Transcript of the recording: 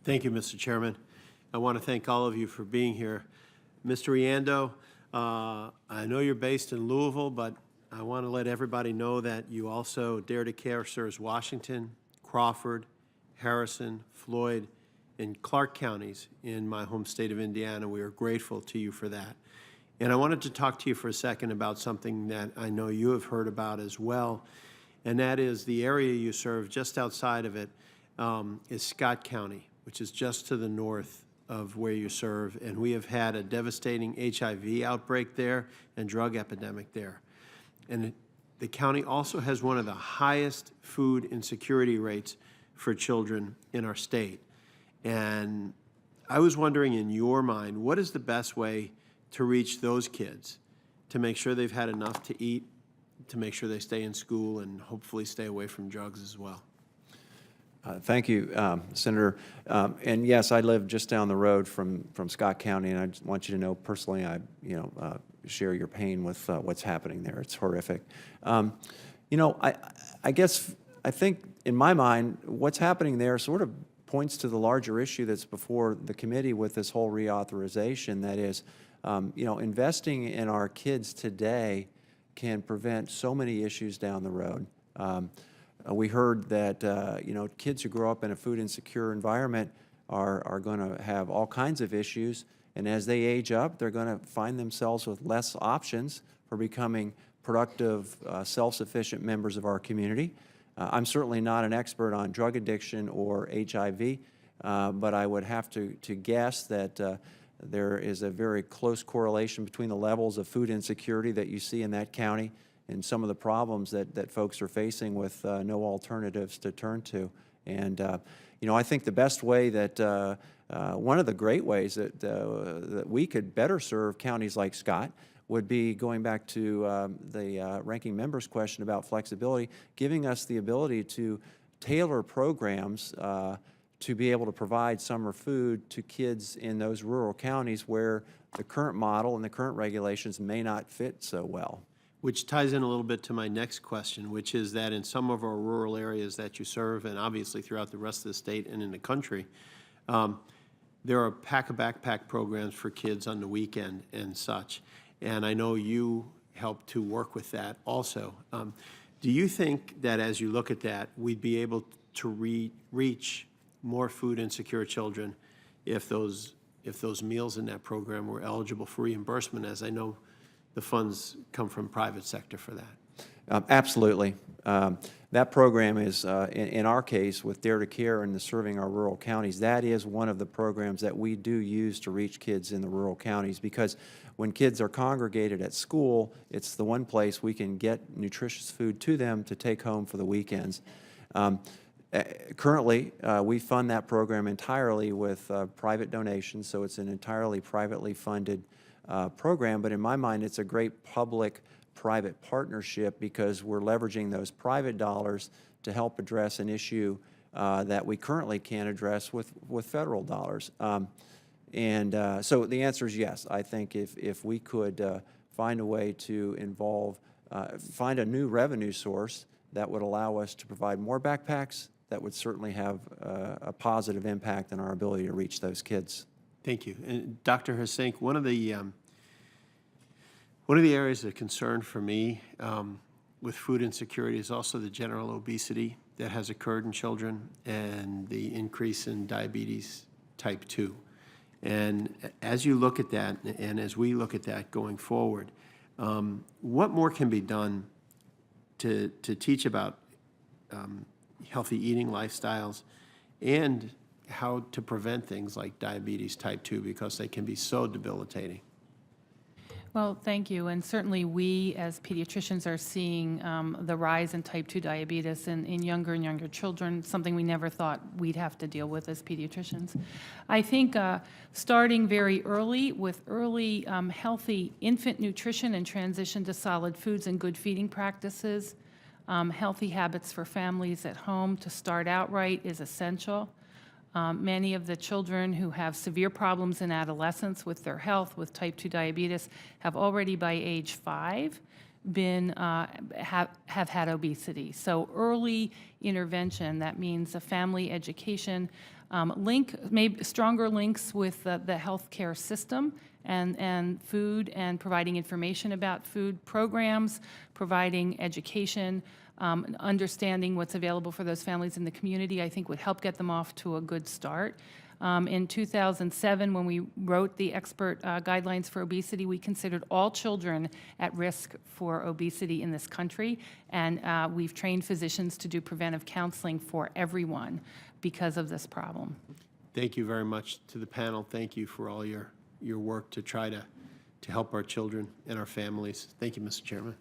Thank you, Mr. Chairman. I want to thank all of you for being here. Mr. Riando, I know you're based in Louisville, but I want to let everybody know that you also Dare to Care serves Washington, Crawford, Harrison, Floyd, and Clark counties in my home state of Indiana. We are grateful to you for that. And I wanted to talk to you for a second about something that I know you have heard about as well, and that is the area you serve just outside of it is Scott County, which is just to the north of where you serve, and we have had a devastating HIV outbreak there and drug epidemic there. And the county also has one of the highest food insecurity rates for children in our state. And I was wondering, in your mind, what is the best way to reach those kids to make sure they've had enough to eat, to make sure they stay in school, and hopefully stay away from drugs as well? Thank you, Senator. And yes, I live just down the road from Scott County, and I just want you to know personally, I share your pain with what's happening there. It's horrific. I think in my mind, what's happening there sort of points to the larger issue that's before the committee with this whole reauthorization. That is, investing in our kids today can prevent so many issues down the road. We heard that kids who grow up in a food insecure environment are going to have all kinds of issues, and as they age up, they're going to find themselves with less options for becoming productive, self-sufficient members of our community. I'm certainly not an expert on drug addiction or HIV, but I would have to guess that there is a very close correlation between the levels of food insecurity that you see in that county and some of the problems that folks are facing with no alternatives to turn to. And, I think the best way that, one of the great ways that we could better serve counties like Scott would be, going back to the ranking member's question about flexibility, giving us the ability to tailor programs to be able to provide summer food to kids in those rural counties where the current model and the current regulations may not fit so well. Which ties in a little bit to my next question, which is that in some of our rural areas that you serve, and obviously throughout the rest of the state and in the country, there are pack-a-backpack programs for kids on the weekend and such. And I know you help to work with that also. Do you think that as you look at that, we'd be able to reach more food insecure children if those meals in that program were eligible for reimbursement, as I know the funds come from private sector for that? Absolutely. That program is, in our case, with Dare to Care and the serving our rural counties, that is one of the programs that we do use to reach kids in the rural counties, because when kids are congregated at school, it's the one place we can get nutritious food to them to take home for the weekends. Currently, we fund that program entirely with private donations, so it's an entirely privately funded program, but in my mind, it's a great public-private partnership because we're leveraging those private dollars to help address an issue that we currently can't address with federal dollars. So the answer is yes. I think if we could find a way to find a new revenue source that would allow us to provide more backpacks, that would certainly have a positive impact on our ability to reach those kids. Thank you. And Dr. Hassank, one of the areas of concern for me with food insecurity is also the general obesity that has occurred in children and the increase in diabetes type 2. And as you look at that, and as we look at that going forward, what more can be done to teach about healthy eating lifestyles and how to prevent things like diabetes type 2, because they can be so debilitating? Well, thank you. And certainly we as pediatricians are seeing the rise in type 2 diabetes in younger and younger children, something we never thought we'd have to deal with as pediatricians. I think starting very early with early healthy infant nutrition and transition to solid foods and good feeding practices, healthy habits for families at home to start out right is essential. Many of the children who have severe problems in adolescence with their health, with type 2 diabetes, have already by age 5 have had obesity. So early intervention, that means a family education Maybe stronger links with the healthcare system and food, and providing information about food programs, providing education, understanding what's available for those families in the community, I think would help get them off to a good start. In 2007, when we wrote the expert guidelines for obesity, we considered all children at risk for obesity in this country, and we've trained physicians to do preventive counseling for everyone because of this problem. Thank you very much to the panel. Thank you for all your work to try to help our children and our families. Thank you, Mr. Chairman.